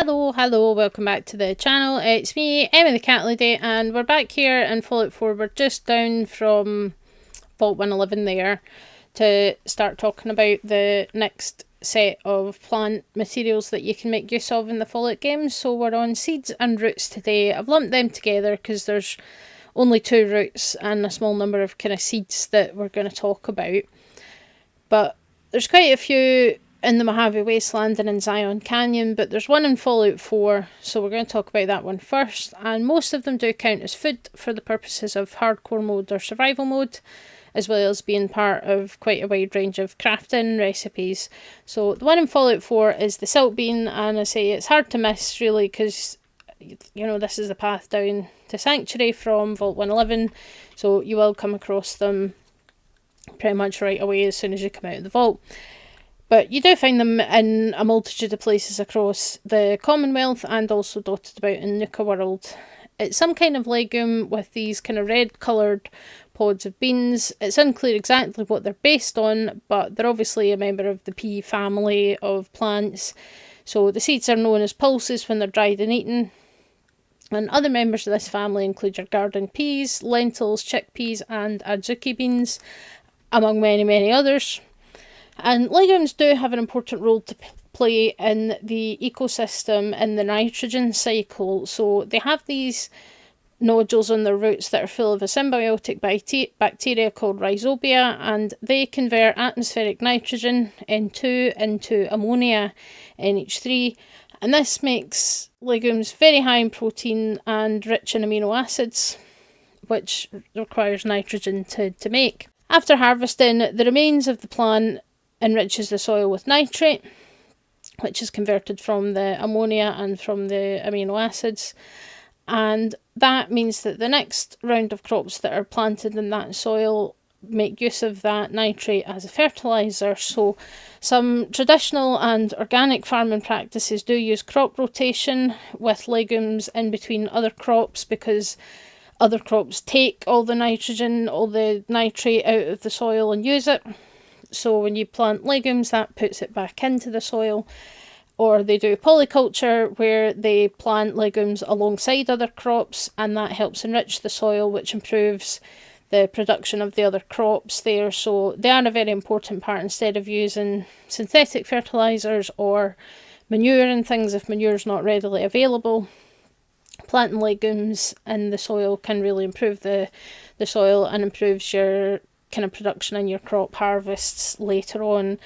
Hello, welcome back to the channel. It's me, Emma the Cat Lady, and we're back here in Fallout 4. We're just down from Vault 111 there to start talking about the next set of plant materials that you can make use of in the Fallout games. So we're on seeds and roots today. I've lumped them together because there's only 2 roots and a small number of kind of seeds that we're going to talk about. But there's quite a few in the Mojave Wasteland and in Zion Canyon, but there's one in Fallout 4, so we're going to talk about that one first. And most of them do count as food for the purposes of hardcore mode or survival mode, as well as being part of quite a wide range of crafting recipes. So the one in Fallout 4 is the silt bean, and I say it's hard to miss really because, you know, this is the path down to Sanctuary from Vault 111, so you will come across them pretty much right away as soon as you come out of the vault. But you do find them in a multitude of places across the Commonwealth and also dotted about in Nuka World. It's some kind of legume with these kind of red coloured pods of beans. It's unclear exactly what they're based on, but they're obviously a member of the pea family of plants. So the seeds are known as pulses when they're dried and eaten. And other members of this family include your garden peas, lentils, chickpeas and adzuki beans, among many others. And legumes do have an important role to play in the ecosystem in the nitrogen cycle. So they have these nodules on their roots that are full of a symbiotic bacteria called rhizobia, and they convert atmospheric nitrogen, N2, into ammonia, NH3. And this makes legumes very high in protein and rich in amino acids, which requires nitrogen to make. After harvesting, the remains of the plant enriches the soil with nitrate, which is converted from the ammonia and from the amino acids. And that means that the next round of crops that are planted in that soil make use of that nitrate as a fertiliser. So some traditional and organic farming practices do use crop rotation with legumes in between other crops, because other crops take all the nitrogen, all the nitrate out of the soil and use it. So when you plant legumes, that puts it back into the soil. Or they do polyculture, where they plant legumes alongside other crops, and that helps enrich the soil, which improves the production of the other crops there. So they are a very important part. Instead of using synthetic fertilisers or manure and things, if manure is not readily available, planting legumes in the soil can really improve the soil and improves your kind of production and your crop harvests later on.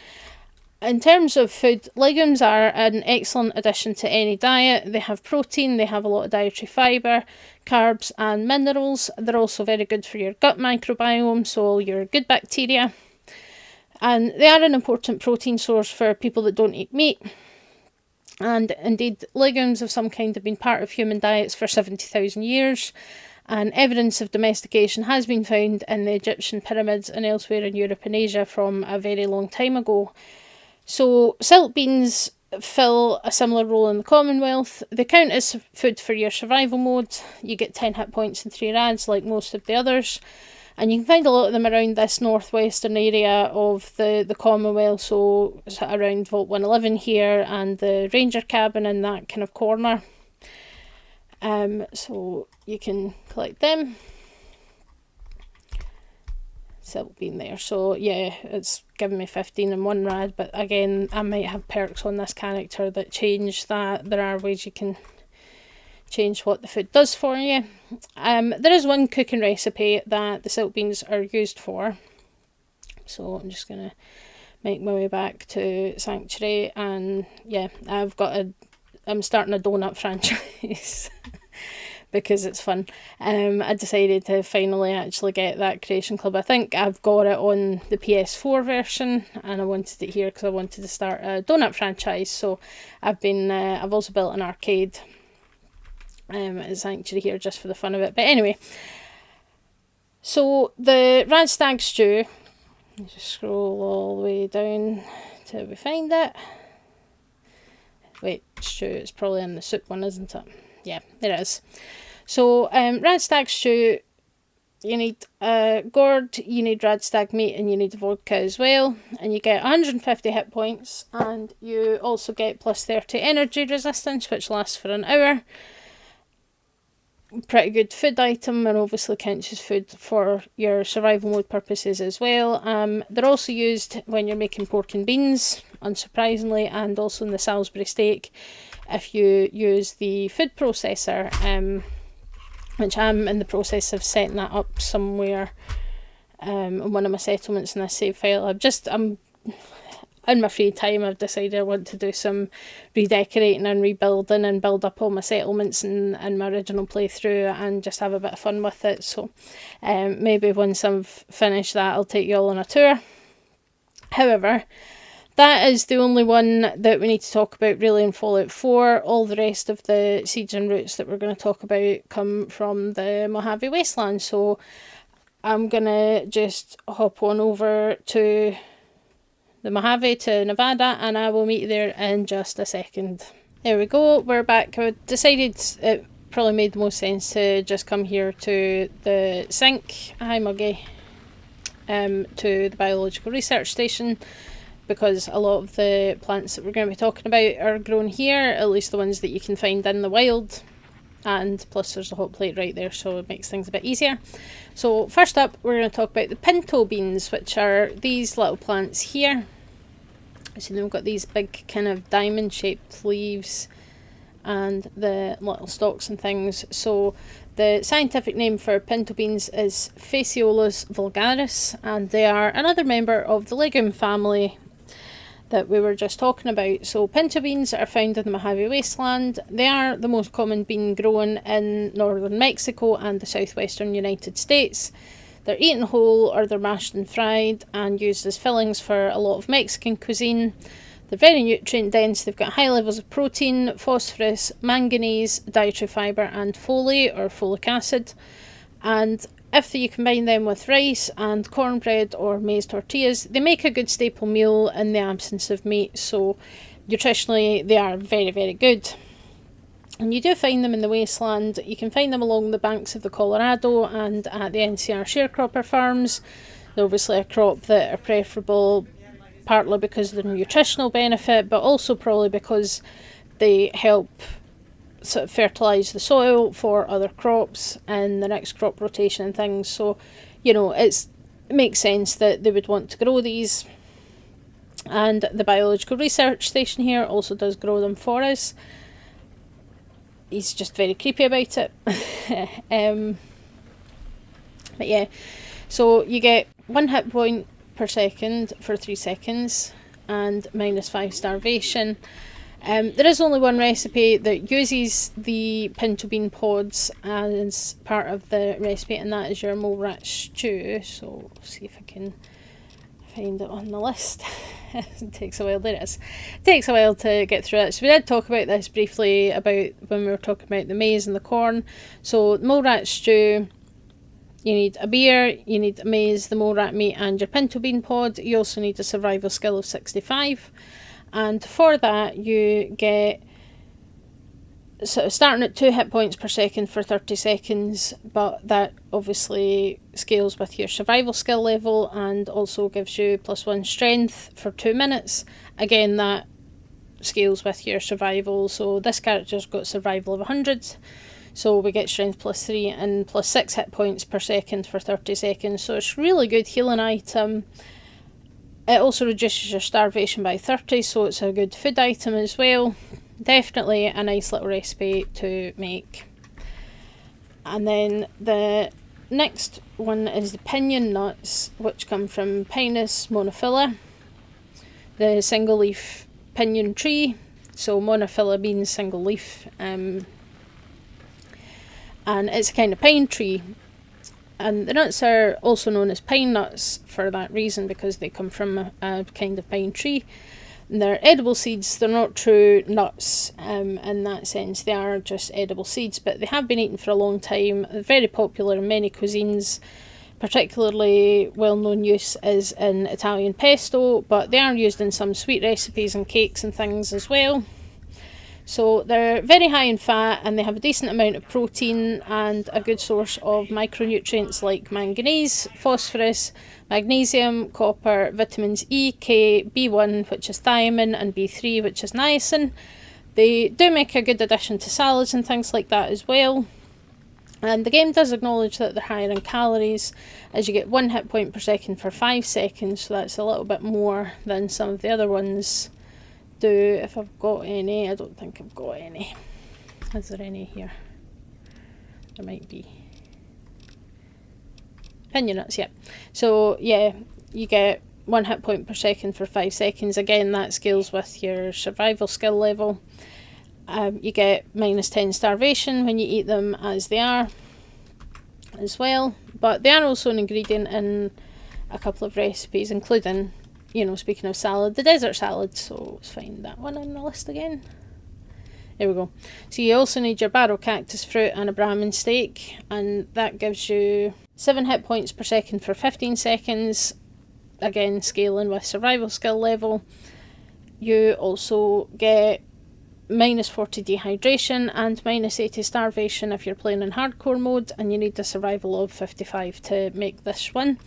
In terms of food, legumes are an excellent addition to any diet. They have protein, they have a lot of dietary fibre, carbs and minerals. They're also very good for your gut microbiome, so all your good bacteria. And they are an important protein source for people that don't eat meat. And indeed, legumes of some kind have been part of human diets for 70,000 years. And evidence of domestication has been found in the Egyptian pyramids and elsewhere in Europe and Asia from a very long time ago. So silt beans fill a similar role in the Commonwealth. They count as food for your survival mode. You get 10 hit points and 3 rads like most of the others. And you can find a lot of them around this northwestern area of the Commonwealth, so around Vault 111 here and the Ranger cabin in that kind of corner. So you can collect them. Silt bean there. So yeah, it's given me 15 and 1 rad, but again, I might have perks on this character that change that. There are ways you can change what the food does for you. There is one cooking recipe that the silt beans are used for. So I'm just going to make my way back to Sanctuary, and yeah, I'm starting a donut franchise because it's fun. I decided to finally actually get that Creation Club. I think I've got it on the PS4 version, and I wanted it here because I wanted to start a donut franchise. So I've also built an arcade at Sanctuary here just for the fun of it. But anyway, so the Rad Stag stew, just scroll all the way down till we find it. Wait, stew, it's probably in the soup one, isn't it? Yeah, there it is. So Rad Stag stew You need gourd, you need red stag meat, and you need vodka as well. And you get 150 hit points, and you also get plus 30 energy resistance, which lasts for an hour. Pretty good food item, and obviously counts as food for your survival mode purposes as well. They're also used when you're making pork and beans, unsurprisingly, and also in the Salisbury steak if you use the food processor, which I'm in the process of setting that up somewhere on one of my settlements in this save file. I'm in my free time, I've decided I want to do some redecorating and rebuilding and build up all my settlements in my original playthrough and just have a bit of fun with it. So maybe once I've finished that, I'll take you all on a tour. However, that is the only one that we need to talk about really in Fallout 4. All the rest of the seeds and roots that we're going to talk about come from the Mojave Wasteland. So I'm going to just hop on over to the Mojave to Nevada, and I will meet you there in just a second. There we go, we're back. I decided it probably made the most sense to just come here to the sink, hi Muggy, to the biological research station, because a lot of the plants that we're going to be talking about are grown here, at least the ones that you can find in the wild. And plus there's a hot plate right there, so it makes things a bit easier. So first up, we're going to talk about the pinto beans, which are these little plants here. So they've got these big kind of diamond shaped leaves and the little stalks and things. So the scientific name for pinto beans is Phaseolus vulgaris, and they are another member of the legume family that we were just talking about. So pinto beans are found in the Mojave Wasteland. They are the most common bean grown in northern Mexico and the southwestern United States. They're eaten whole or they're mashed and fried and used as fillings for a lot of Mexican cuisine. They're very nutrient dense. They've got high levels of protein, phosphorus, manganese, dietary fibre and folate or folic acid. And if you combine them with rice and cornbread or maize tortillas, they make a good staple meal in the absence of meat. So nutritionally, they are very, very good. And you do find them in the wasteland. You can find them along the banks of the Colorado and at the NCR sharecropper farms. They're obviously a crop that are preferable partly because of their nutritional benefit, but also probably because they help sort of fertilise the soil for other crops and the next crop rotation and things. So, you know, it makes sense that they would want to grow these. And the biological research station here also does grow them for us. He's just very creepy about it. But yeah, so you get 1 hit point per second for 3 seconds and -5 starvation. There is only one recipe that uses the pinto bean pods as part of the recipe, and that is your mole rat stew. So see if I can find it on the list. It takes a while. There it is. It takes a while to get through it. So we did talk about this briefly about when we were talking about the maize and the corn. So mole rat stew, you need a beer, you need maize, the mole rat meat and your pinto bean pod. You also need a survival skill of 65. And for that you get sort of starting at 2 hit points per second for 30 seconds, but that obviously scales with your survival skill level and also gives you +1 strength for 2 minutes. Again, that scales with your survival. So this character's got survival of 100, so we get strength +3 and +6 hit points per second for 30 seconds. So it's really good healing item. It also reduces your starvation by 30, so it's a good food item as well. Definitely a nice little recipe to make. And then the next one is the pinion nuts, which come from Pinus monophylla, the single leaf pinion tree. So monophylla means single leaf, and it's a kind of pine tree. And the nuts are also known as pine nuts for that reason, because they come from a kind of pine tree. And they're edible seeds. They're not true nuts in that sense. They are just edible seeds, but they have been eaten for a long time. They're very popular in many cuisines. Particularly well-known use is in Italian pesto, but they are used in some sweet recipes and cakes and things as well. So they're very high in fat and they have a decent amount of protein and a good source of micronutrients like manganese, phosphorus, magnesium, copper, vitamins E, K, B1 which is thiamine and B3 which is niacin. They do make a good addition to salads and things like that as well. And the game does acknowledge that they're higher in calories, as you get 1 hit point per second for 5 seconds, so that's a little bit more than some of the other ones do. If I've got any, I don't think I've got any. Is there any here? There might be. Pinion nuts, yeah. So yeah, you get 1 hit point per second for 5 seconds. Again, that scales with your survival skill level. You get -10 starvation when you eat them as they are as well, but they are also an ingredient in a couple of recipes, including, speaking of salad, the desert salad. So let's find that one on the list again. There we go. So you also need your barrel cactus fruit and a Brahmin steak, and that gives you 7 hit points per second for 15 seconds, again scaling with survival skill level. You also get -40 dehydration and -80 starvation if you're playing in hardcore mode, and you need a survival of 55 to make this one.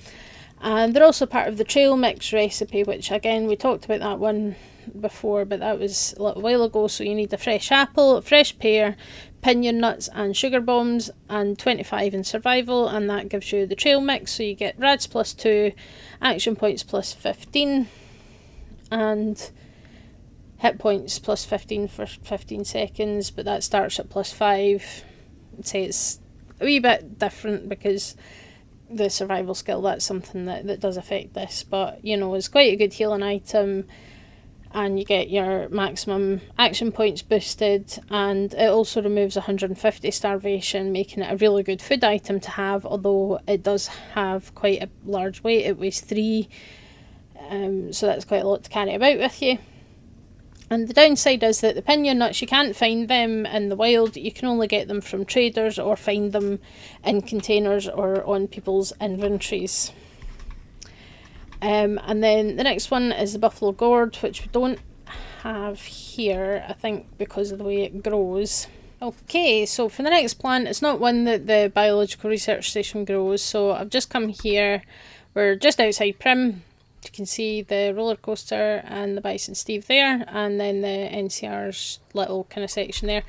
And they're also part of the trail mix recipe, which again we talked about that one before, but that was a little while ago. So you need a fresh apple, a fresh pear, pinion nuts and sugar bombs, and 25 in survival, and that gives you the trail mix. So you get rads +2, action points +15, and hit points +15 for 15 seconds, but that starts at +5. I'd say it's a wee bit different because the survival skill, that's something that does affect this, but it's quite a good healing item, and you get your maximum action points boosted, and it also removes 150 starvation, making it a really good food item to have, although it does have quite a large weight. It weighs 3, so that's quite a lot to carry about with you. And the downside is that the pinion nuts, you can't find them in the wild. You can only get them from traders or find them in containers or on people's inventories. And then the next one is the buffalo gourd, which we don't have here, I think, because of the way it grows. Okay, so for the next plant, it's not one that the Biological Research Station grows, so I've just come here. We're just outside Prim. You can see the roller coaster and the Bison Steve there, and then the NCR's little kind of section there.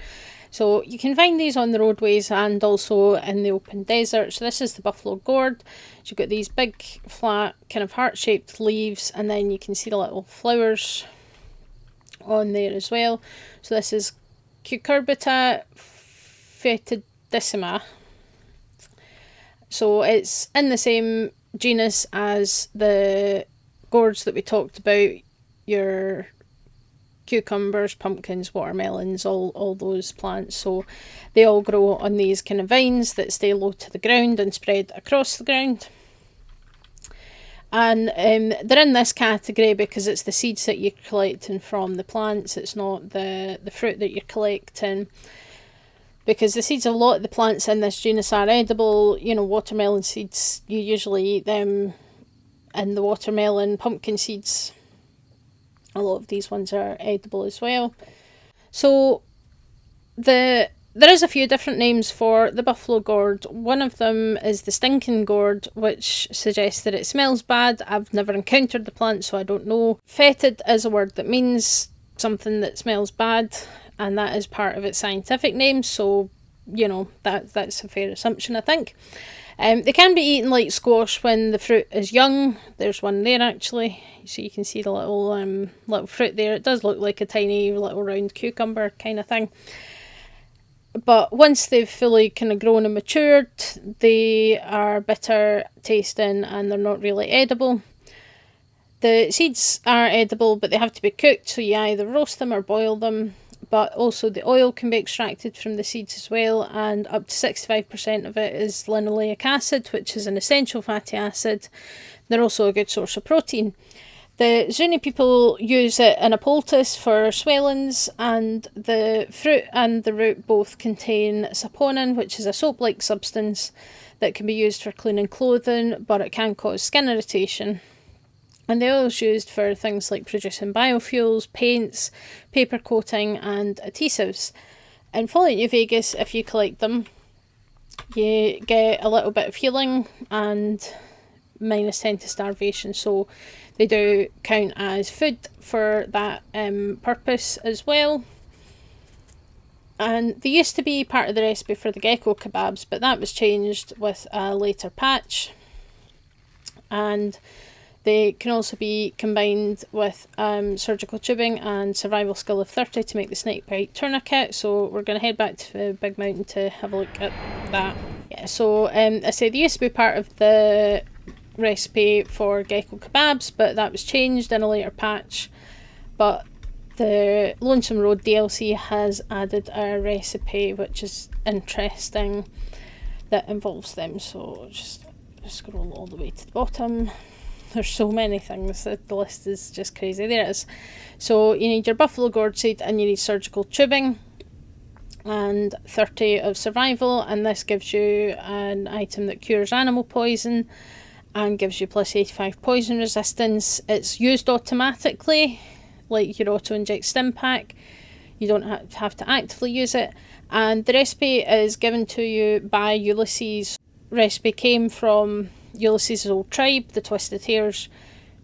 So you can find these on the roadways and also in the open desert. So this is the buffalo gourd. So you've got these big flat kind of heart-shaped leaves, and then you can see the little flowers on there as well. So this is Cucurbita fetidissima. So it's in the same genus as the gourds that we talked about, your cucumbers, pumpkins, watermelons, all those plants. So they all grow on these kind of vines that stay low to the ground and spread across the ground. And they're in this category because it's the seeds that you're collecting from the plants. It's not the fruit that you're collecting, because the seeds of a lot of the plants in this genus are edible. Watermelon seeds, you usually eat them in the watermelon. Pumpkin seeds, a lot of these ones are edible as well. So there is a few different names for the buffalo gourd. One of them is the stinking gourd, which suggests that it smells bad. I've never encountered the plant, so I don't know. Fetid is a word that means something that smells bad, and that is part of its scientific name, so that's a fair assumption, I think. They can be eaten like squash when the fruit is young. There's one there actually, so you can see the little fruit there. It does look like a tiny little round cucumber kind of thing. But once they've fully kind of grown and matured, they are bitter tasting and they're not really edible. The seeds are edible, but they have to be cooked, so you either roast them or boil them. But also the oil can be extracted from the seeds as well, and up to 65% of it is linoleic acid, which is an essential fatty acid. They're also a good source of protein. The Zuni people use it in a poultice for swellings, and the fruit and the root both contain saponin, which is a soap-like substance that can be used for cleaning clothing, but it can cause skin irritation. And the oil is used for things like producing biofuels, paints, paper coating and adhesives. In Fallout New Vegas, if you collect them, you get a little bit of healing and -10 to starvation, so they do count as food for that purpose as well. And they used to be part of the recipe for the gecko kebabs, but that was changed with a later patch. And they can also be combined with surgical tubing and survival skill of 30 to make the snakebite tourniquet. So we're going to head back to the big mountain to have a look at that. Yeah, so I said they used to be part of the recipe for gecko kebabs, but that was changed in a later patch. But the Lonesome Road DLC has added a recipe which is interesting that involves them. So just scroll all the way to the bottom. There's so many things that the list is just crazy. There it is. So you need your buffalo gourd seed and you need surgical tubing and 30 of survival, and this gives you an item that cures animal poison and gives you plus 85 poison resistance. It's used automatically, like your auto inject stim pack. You don't have to actively use it, and the recipe is given to you by Ulysses. Recipe came from Ulysses' old tribe, the Twisted Hares.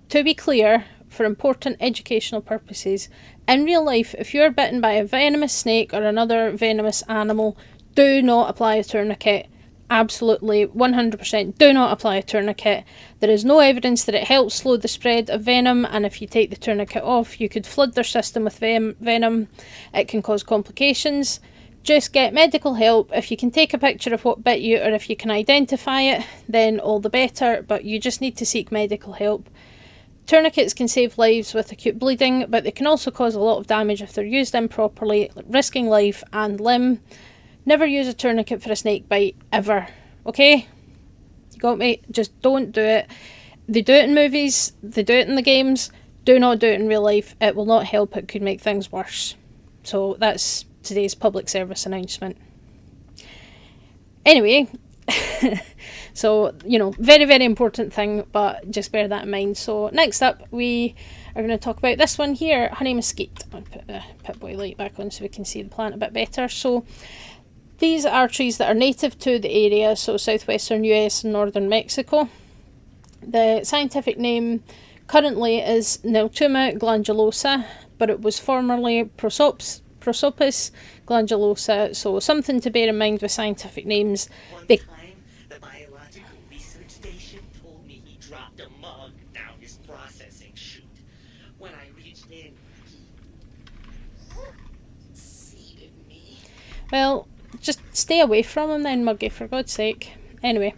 To be clear, for important educational purposes, in real life, if you're bitten by a venomous snake or another venomous animal, do not apply a tourniquet. Absolutely 100% do not apply a tourniquet. There is no evidence that it helps slow the spread of venom, and if you take the tourniquet off, you could flood their system with venom. It can cause complications. Just get medical help. If you can take a picture of what bit you, or if you can identify it, then all the better, but you just need to seek medical help. Tourniquets can save lives with acute bleeding, but they can also cause a lot of damage if they're used improperly, risking life and limb. Never use a tourniquet for a snake bite, ever. Okay? You got me? Just don't do it. They do it in movies, they do it in the games. Do not do it in real life. It will not help. It could make things worse. So that's today's public service announcement. Anyway, so, very, very important thing, but just bear that in mind. So next up, we are going to talk about this one here, honey mesquite. I'll put the Pip-Boy light back on so we can see the plant a bit better. So these are trees that are native to the area, so southwestern US and northern Mexico. The scientific name currently is Neltuma glandulosa, but it was formerly Prosopis glandulosa, so something to bear in mind with scientific names. One time, the biological research station told me he dropped a mug down his processing chute. When I reached in, he seeded me. Well, just stay away from him then, Muggy, for God's sake. Anyway,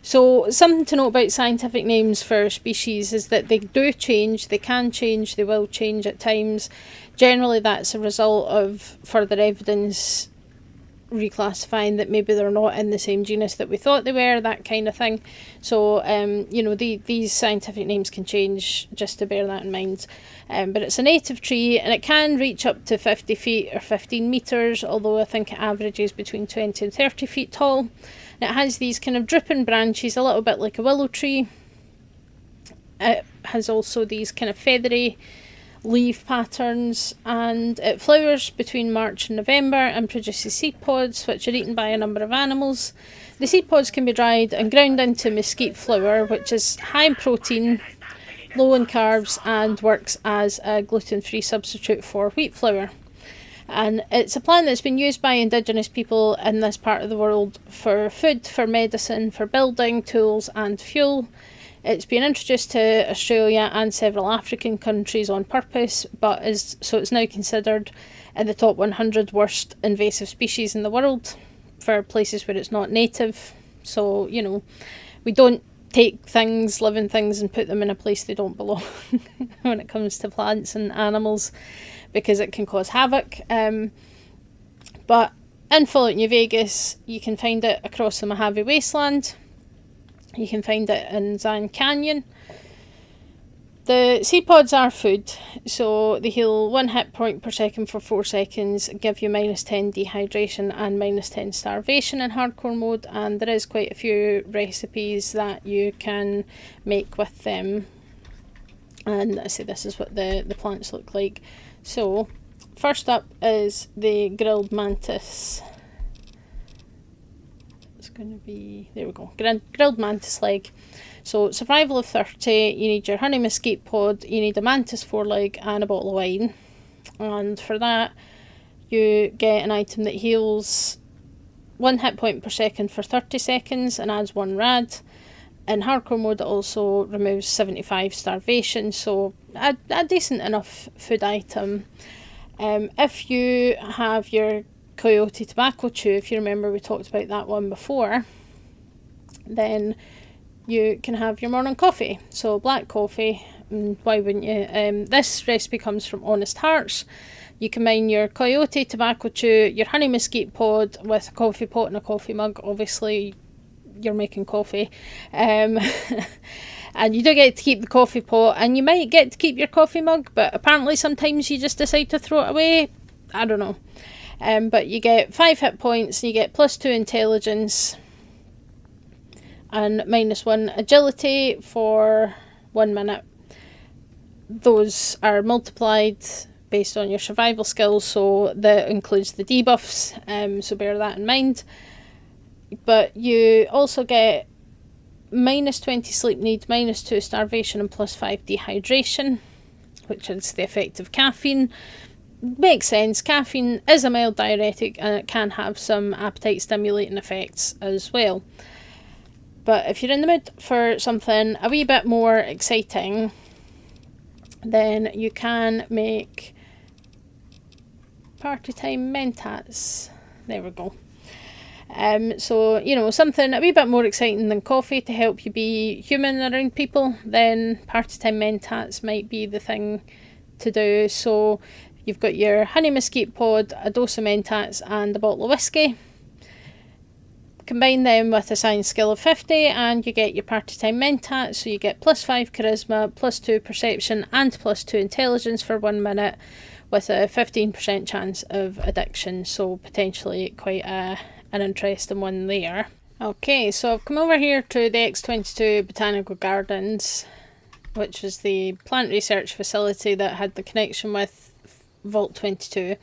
so something to note about scientific names for species is that they do change, they can change, they will change at times. Generally that's a result of further evidence reclassifying that maybe they're not in the same genus that we thought they were, that kind of thing. So, these scientific names can change, just to bear that in mind. But it's a native tree and it can reach up to 50 feet or 15 metres, although I think it averages between 20 and 30 feet tall. And it has these kind of drooping branches, a little bit like a willow tree. It has also these kind of feathery leaf patterns, and it flowers between March and November and produces seed pods which are eaten by a number of animals. The seed pods can be dried and ground into mesquite flour, which is high in protein, low in carbs, and works as a gluten-free substitute for wheat flour. And it's a plant that's been used by indigenous people in this part of the world for food, for medicine, for building, tools and fuel. It's been introduced to Australia and several African countries on purpose, but it's now considered in the top 100 worst invasive species in the world for places where it's not native. So, we don't take living things, and put them in a place they don't belong when it comes to plants and animals, because it can cause havoc. But in Fallout New Vegas, you can find it across the Mojave Wasteland. You can find it in Zan Canyon. The seed pods are food, so they heal 1 hit point per second for 4 seconds, give you -10 dehydration and -10 starvation in hardcore mode, and there is quite a few recipes that you can make with them. And I say this is what the plants look like. So, first up is the grilled mantis. It's going to be, there we go, grilled mantis leg. So, survival of 30, you need your honey mesquite pod, you need a mantis foreleg and a bottle of wine. And for that, you get an item that heals 1 hit point per second for 30 seconds and adds 1 rad. In hardcore mode, it also removes 75 starvation, so a decent enough food item. If you have your coyote tobacco chew, if you remember we talked about that one before, then you can have your morning coffee. So black coffee, why wouldn't you? This recipe comes from Honest Hearts. You combine your coyote tobacco chew, your honey mesquite pod with a coffee pot and a coffee mug. Obviously, you're making coffee. And you do get to keep the coffee pot, and you might get to keep your coffee mug, but apparently sometimes you just decide to throw it away. I don't know. But you get 5 hit points, and you get +2 intelligence and -1 agility for 1 minute. Those are multiplied based on your survival skills, so that includes the debuffs, so bear that in mind. But you also get -20 sleep need, -2 starvation, and +5 dehydration, which is the effect of caffeine. Makes sense, caffeine is a mild diuretic and it can have some appetite stimulating effects as well. But if you're in the mood for something a wee bit more exciting, then you can make party time mentats. There we go. So, you know, something a wee bit more exciting than coffee to help you be human around people, then party time mentats might be the thing to do. So you've got your honey mesquite pod, a dose of mentats and a bottle of whiskey. Combine them with a science skill of 50 and you get your party time mentat. So you get +5 charisma, +2 perception and +2 intelligence for 1 minute with a 15% chance of addiction. So potentially quite an interesting one there. Okay, so I've come over here to the X22 Botanical Gardens, which was the plant research facility that had the connection with Vault 22.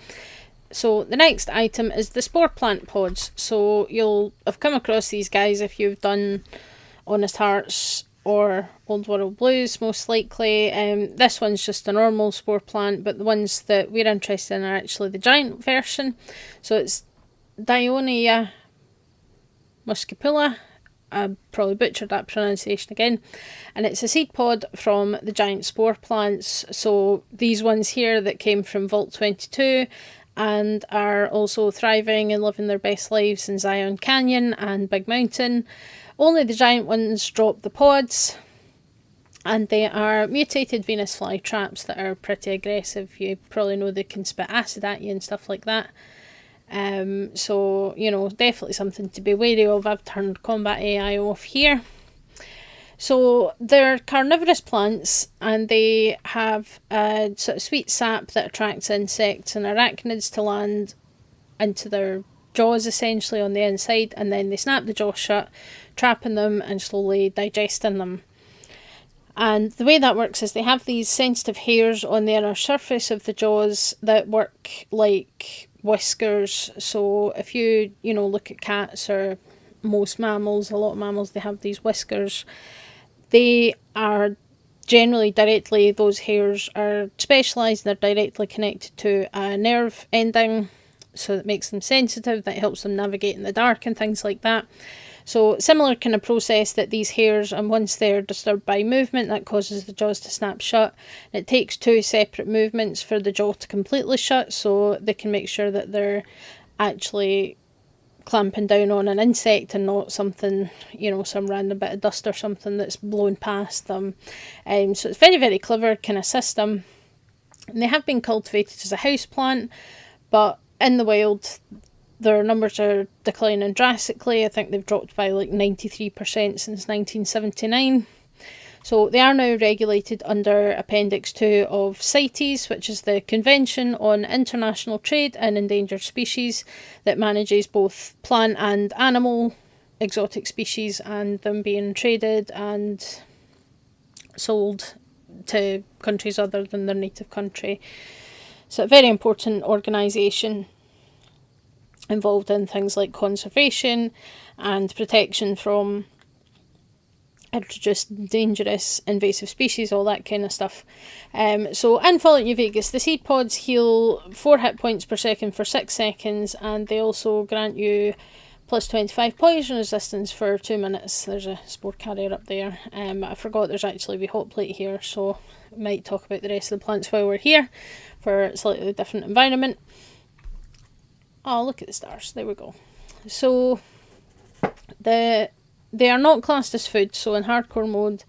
So the next item is the spore plant pods. So you'll have come across these guys if you've done Honest Hearts or Old World Blues, most likely. This one's just a normal spore plant, but the ones that we're interested in are actually the giant version. So it's Dionaea muscipula. I probably butchered that pronunciation again. And it's a seed pod from the giant spore plants. So these ones here that came from Vault 22 and are also thriving and living their best lives in Zion Canyon and Big Mountain. Only the giant ones drop the pods, and they are mutated Venus flytraps that are pretty aggressive. You probably know they can spit acid at you and stuff like that. So, you know, definitely something to be wary of. I've turned combat AI off here. So they're carnivorous plants and they have a sort of sweet sap that attracts insects and arachnids to land into their jaws essentially on the inside, and then they snap the jaw shut, trapping them and slowly digesting them. And the way that works is they have these sensitive hairs on the inner surface of the jaws that work like whiskers. So if you look at cats or most mammals, a lot of mammals, they have these whiskers. They are generally directly, those hairs are specialised, they're directly connected to a nerve ending, so that makes them sensitive, that helps them navigate in the dark and things like that. So similar kind of process that these hairs, and once they're disturbed by movement, that causes the jaws to snap shut. And it takes 2 separate movements for the jaw to completely shut, so they can make sure that they're actually clamping down on an insect and not something, some random bit of dust or something that's blown past them. So it's very, very clever kind of system. And they have been cultivated as a house plant, but in the wild, their numbers are declining drastically. I think they've dropped by like 93% since 1979. So they are now regulated under Appendix 2 of CITES, which is the Convention on International Trade in Endangered Species, that manages both plant and animal exotic species and them being traded and sold to countries other than their native country. So a very important organisation involved in things like conservation and protection from introduced dangerous invasive species, all that kind of stuff. So in Fallout New Vegas, the seed pods heal 4 hit points per second for 6 seconds, and they also grant you plus 25 poison resistance for 2 minutes. There's a spore carrier up there. I forgot there's actually a wee hot plate here, so I might talk about the rest of the plants while we're here for a slightly different environment. Oh, look at the stars. There we go. So they are not classed as food, so in hardcore mode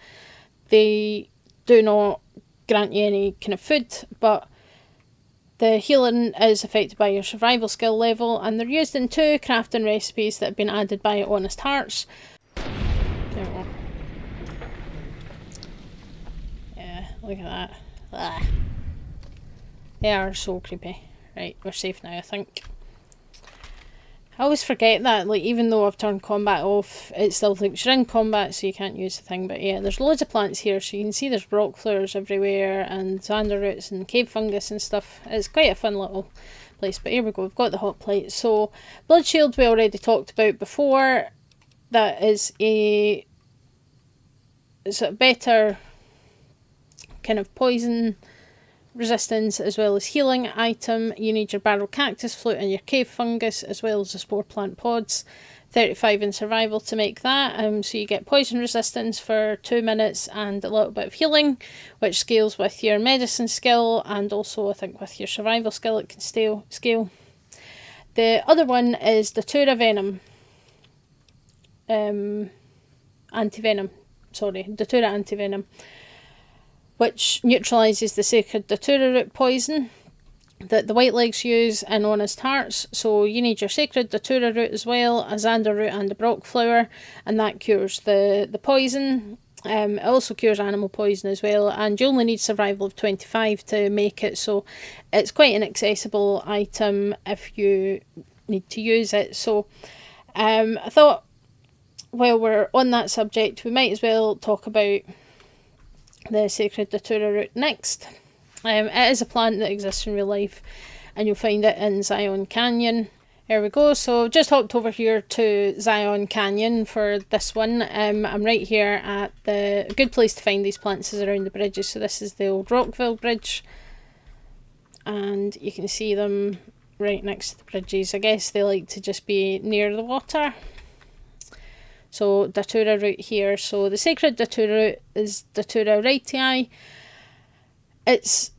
they do not grant you any kind of food, but the healing is affected by your survival skill level, and they're used in 2 crafting recipes that have been added by Honest Hearts. There we go. Yeah, look at that. Ah. They are so creepy. Right, we're safe now, I think. I always forget that, like, even though I've turned combat off, it still thinks you're in combat, so you can't use the thing. But yeah, there's loads of plants here, so you can see there's rock flowers everywhere, and xander roots and cave fungus and stuff. It's quite a fun little place. But here we go, we've got the hot plate. So blood shield we already talked about before. That is a better kind of poison resistance as well as healing item. You need your barrel cactus flute and your cave fungus as well as the spore plant pods. 35 in survival to make that. So you get poison resistance for 2 minutes and a little bit of healing, which scales with your medicine skill, and also I think with your survival skill it can scale. The other one is Datura Venom. Anti-venom. Sorry, Datura Anti-Venom, which neutralises the sacred Datura root poison that the Whitelegs use in Honest Hearts. So you need your sacred Datura root as well, a xander root and a brock flower, and that cures the poison. It also cures animal poison as well, and you only need survival of 25 to make it, so it's quite an accessible item if you need to use it. So I thought while we're on that subject, we might as well talk about the sacred Datura root next. It is a plant that exists in real life, and you'll find it in Zion Canyon. There we go, so just hopped over here to Zion Canyon for this one. I'm right here at a good place to find these plants is around the bridges. So this is the old Rockville Bridge, and you can see them right next to the bridges. I guess they like to just be near the water. So Datura root here. So the sacred Datura root is Datura wrightii. It's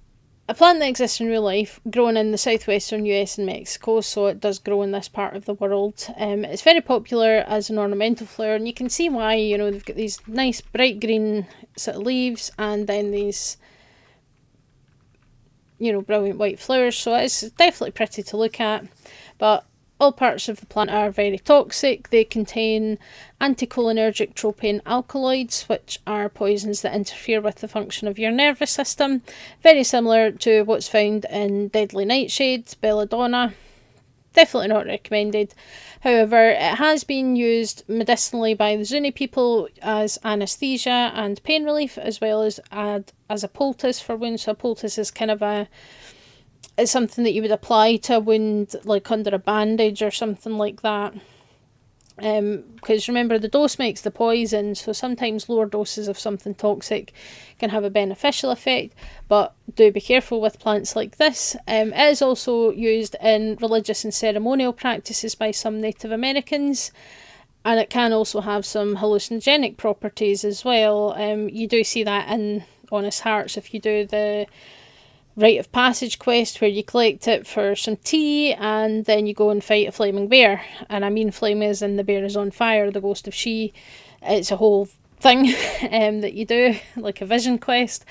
a plant that exists in real life, grown in the southwestern US and Mexico, so it does grow in this part of the world. It's very popular as an ornamental flower, and you can see why. You know, they've got these nice bright green sort of leaves, and then these, you know, brilliant white flowers, so it's definitely pretty to look at. But all parts of the plant are very toxic. They contain anticholinergic tropane alkaloids, which are poisons that interfere with the function of your nervous system. Very similar to what's found in deadly nightshade, belladonna. Definitely not recommended. However, it has been used medicinally by the Zuni people as anaesthesia and pain relief, as well as as a poultice for wounds. So a poultice is kind of it's something that you would apply to a wound, like under a bandage or something like that. Because remember, the dose makes the poison, so sometimes lower doses of something toxic can have a beneficial effect, but do be careful with plants like this. It is also used in religious and ceremonial practices by some Native Americans, and it can also have some hallucinogenic properties as well. You do see that in Honest Hearts if you do the Rite of Passage quest, where you collect it for some tea and then you go and fight a flaming bear. And I mean flame as in the bear is on fire, the ghost of she. It's a whole thing that you do, like a vision quest.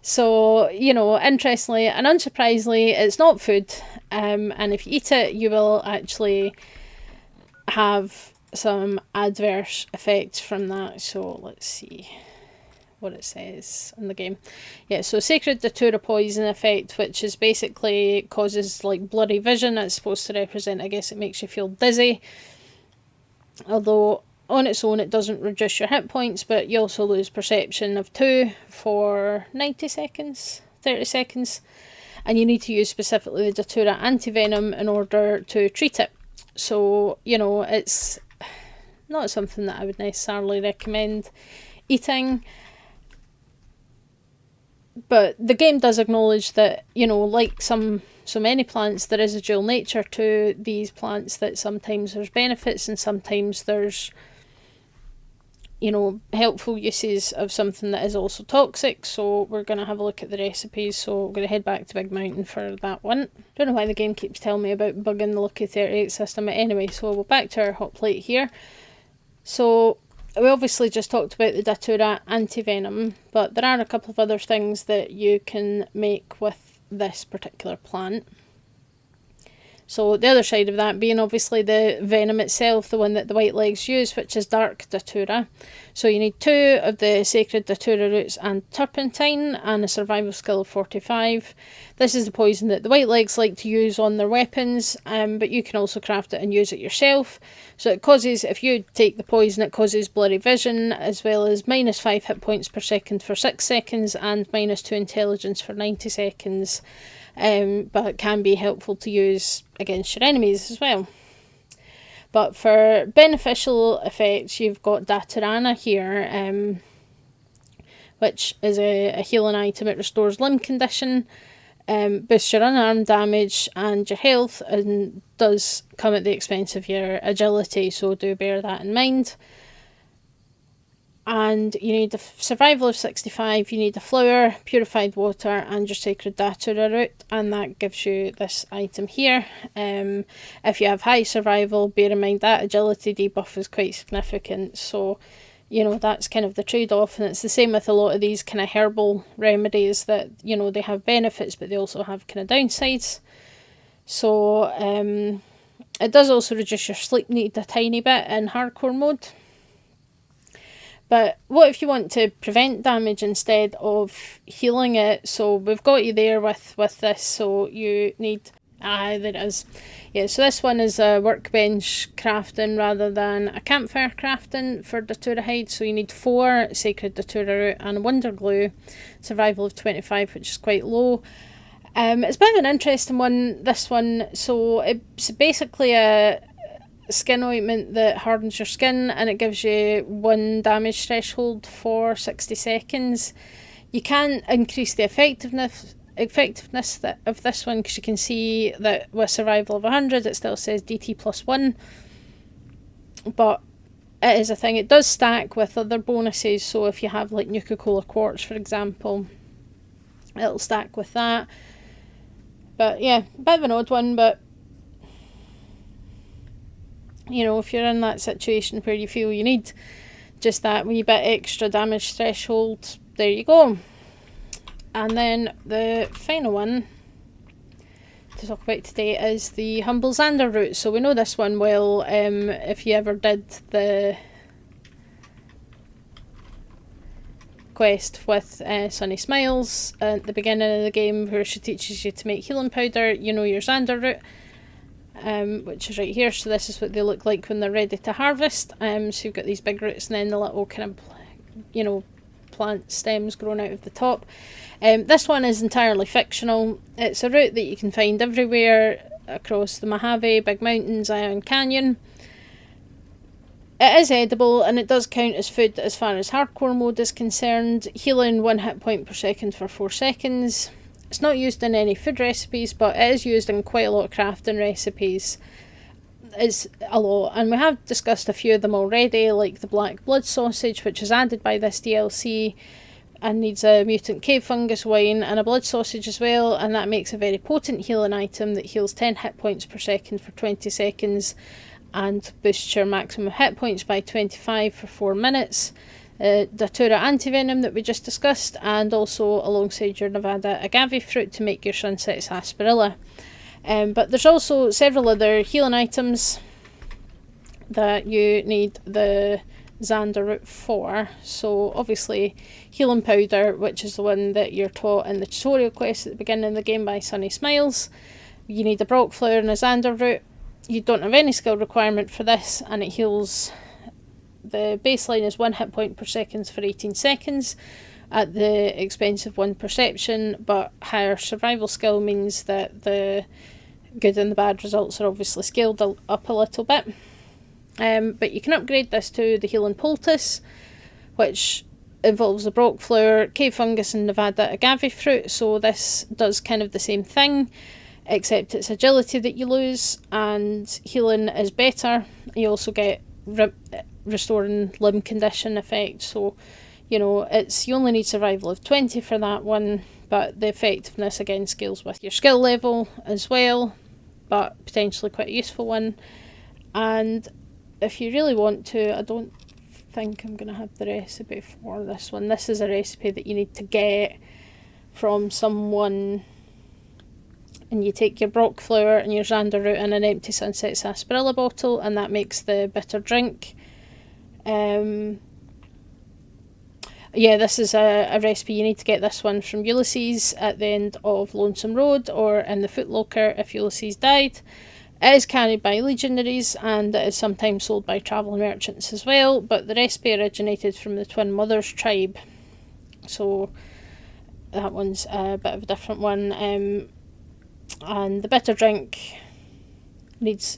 So, you know, interestingly and unsurprisingly, it's not food. And if you eat it, you will actually have some adverse effects from that. So let's see. what it says in the game. Yeah, so Sacred Datura poison effect, which is basically causes like blurry vision. It's supposed to represent, I guess, it makes you feel dizzy. Although on its own it doesn't reduce your hit points, but you also lose perception of 2 for 90 seconds, 30 seconds. And you need to use specifically the Datura anti-venom in order to treat it. So, you know, it's not something that I would necessarily recommend eating. But the game does acknowledge that, you know, like so many plants, there is a dual nature to these plants, that sometimes there's benefits and sometimes there's, you know, helpful uses of something that is also toxic. So we're going to have a look at the recipes. So we're going to head back to Big Mountain for that one. Don't know why the game keeps telling me about bugging the Lucky 38 system. But anyway, so we're back to our hot plate here. So we obviously just talked about the Datura anti-venom, but there are a couple of other things that you can make with this particular plant. So the other side of that being obviously the venom itself, the one that the white legs use, which is dark Datura. So you need 2 of the sacred Datura roots and turpentine and a survival skill of 45. This is the poison that the white legs like to use on their weapons, but you can also craft it and use it yourself. So it causes, if you take the poison, it causes blurry vision, as well as -5 hit points per second for 6 seconds and -2 intelligence for 90 seconds. But it can be helpful to use against your enemies as well. But for beneficial effects, you've got Daturana here, which is a healing item. It restores limb condition, boosts your unarmed damage and your health, and does come at the expense of your agility, so do bear that in mind. And you need a survival of 65, you need a flower, purified water, and your sacred Datura root, and that gives you this item here. If you have high survival, bear in mind that agility debuff is quite significant, so you know that's kind of the trade-off. And it's the same with a lot of these kind of herbal remedies, that you know they have benefits but they also have kind of downsides. So it does also reduce your sleep need a tiny bit in hardcore mode. But what if you want to prevent damage instead of healing it? So we've got you there with this. So you need... there it is. Yeah, so this one is a workbench crafting rather than a campfire crafting for Datura hide. So you need 4 sacred Datura root and wonder glue. Survival of 25, which is quite low. It's a bit of an interesting one, this one. So it's basically a skin ointment that hardens your skin, and it gives you 1 damage threshold for 60 seconds. You can increase the effectiveness of this one, because you can see that with survival of 100 it still says DT +1, but it is a thing. It does stack with other bonuses, so if you have like Nuka-Cola quartz for example, it'll stack with that. But yeah, a bit of an odd one, but you know, if you're in that situation where you feel you need just that wee bit extra damage threshold, there you go. And then the final one to talk about today is the Humble Xander route. So we know this one well. If you ever did the quest with Sunny Smiles at the beginning of the game, where she teaches you to make healing powder, you know your Xander route. Which is right here. So this is what they look like when they're ready to harvest. So you've got these big roots and then the little kind of, you know, plant stems growing out of the top. This one is entirely fictional. It's a route that you can find everywhere across the Mojave, Big Mountain, Zion Canyon. It is edible and it does count as food as far as hardcore mode is concerned. Healing 1 hit point per second for 4 seconds. It's not used in any food recipes, but it is used in quite a lot of crafting recipes. It's a lot, and we have discussed a few of them already, like the black blood sausage, which is added by this DLC and needs a mutant cave fungus wine and a blood sausage as well, and that makes a very potent healing item that heals 10 hit points per second for 20 seconds and boosts your maximum hit points by 25 for 4 minutes. Datura anti-venom that we just discussed, and also alongside your Nevada agave fruit to make your sunset sarsaparilla. But there's also several other healing items that you need. The Xander Route 4. So obviously healing powder, which is the one that you're taught in the tutorial quest at the beginning of the game by Sunny Smiles. You need a Brock Flower and a Xander Root. You don't have any skill requirement for this, and it heals. The baseline is 1 hit point per second for 18 seconds at the expense of 1 perception, but higher survival skill means that the good and the bad results are obviously scaled up a little bit. But you can upgrade this to the healing poultice, which involves the Brock Flower, Cave Fungus and Nevada Agave Fruit. So this does kind of the same thing, except it's agility that you lose, and healing is better. You also get restoring limb condition effect, so you only need survival of 20 for that one, but the effectiveness again scales with your skill level as well, but potentially quite a useful one. And if you really want to, I don't think I'm going to have the recipe for this one. This is a recipe that you need to get from someone, and you take your Brock Flower and your Xander Root in an empty Sunset Sarsaparilla bottle, and that makes the bitter drink. This is a recipe. You need to get this one from Ulysses at the end of Lonesome Road, or in the Footlocker if Ulysses died. It is carried by legionaries, and it is sometimes sold by travelling merchants as well, but the recipe originated from the Twin Mothers tribe, so that one's a bit of a different one. And the bitter drink needs,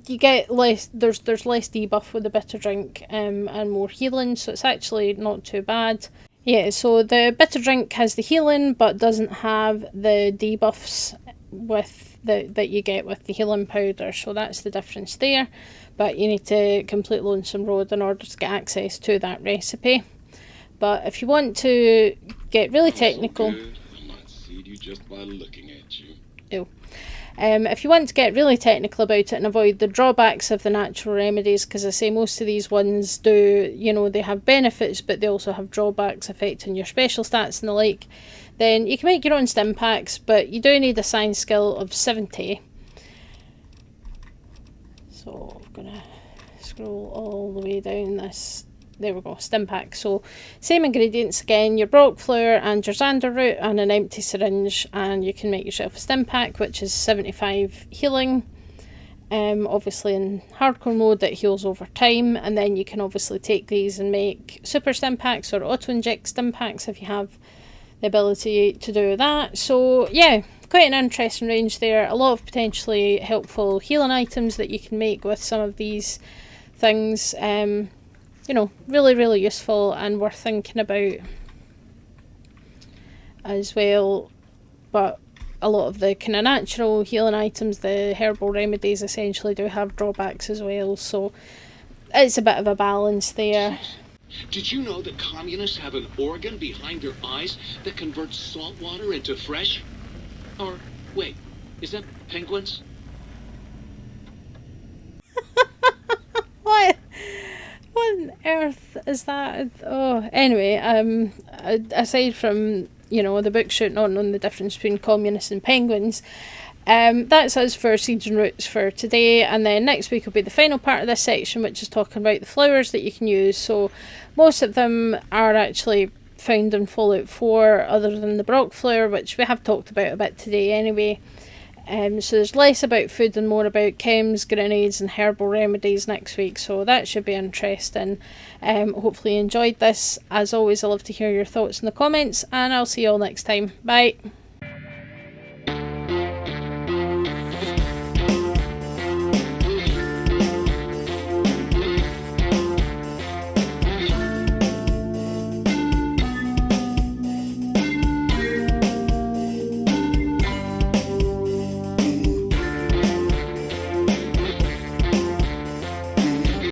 you get less, there's less debuff with the bitter drink, and more healing, so it's actually not too bad. Yeah, so the bitter drink has the healing but doesn't have the debuffs with that you get with the healing powder, so that's the difference there. But you need to complete Lonesome Road in order to get access to that recipe. But if you want to get really technical, just by looking at you. If you want to get really technical about it and avoid the drawbacks of the natural remedies, because I say most of these ones do, they have benefits, but they also have drawbacks affecting your special stats and the like, then you can make your own stim packs, but you do need a science skill of 70. So I'm going to scroll all the way down this. There we go, stim pack. So same ingredients again, your Brock Flower and your Xander Root and an empty syringe, and you can make yourself a stim pack, which is 75 healing. Obviously in hardcore mode it heals over time, and then you can obviously take these and make super stim packs or auto inject stim packs if you have the ability to do that. So yeah, quite an interesting range there. A lot of potentially helpful healing items that you can make with some of these things. Really, really useful and worth thinking about as well. But a lot of the kind of natural healing items, the herbal remedies, essentially do have drawbacks as well. So it's a bit of a balance there. Did you know that communists have an organ behind their eyes that converts salt water into fresh? Or, wait, is that penguins? What? What on earth is that? Oh, anyway, aside from, the book shooting on the difference between communists and penguins, that's us for Seeds and Roots for today, and then next week will be the final part of this section, which is talking about the flowers that you can use. So most of them are actually found in Fallout 4, other than the Brock Flower, which we have talked about a bit today anyway. So there's less about food and more about chems, grenades and herbal remedies next week, so that should be interesting. Hopefully you enjoyed this. As always, I love to hear your thoughts in the comments, and I'll see you all next time. Bye.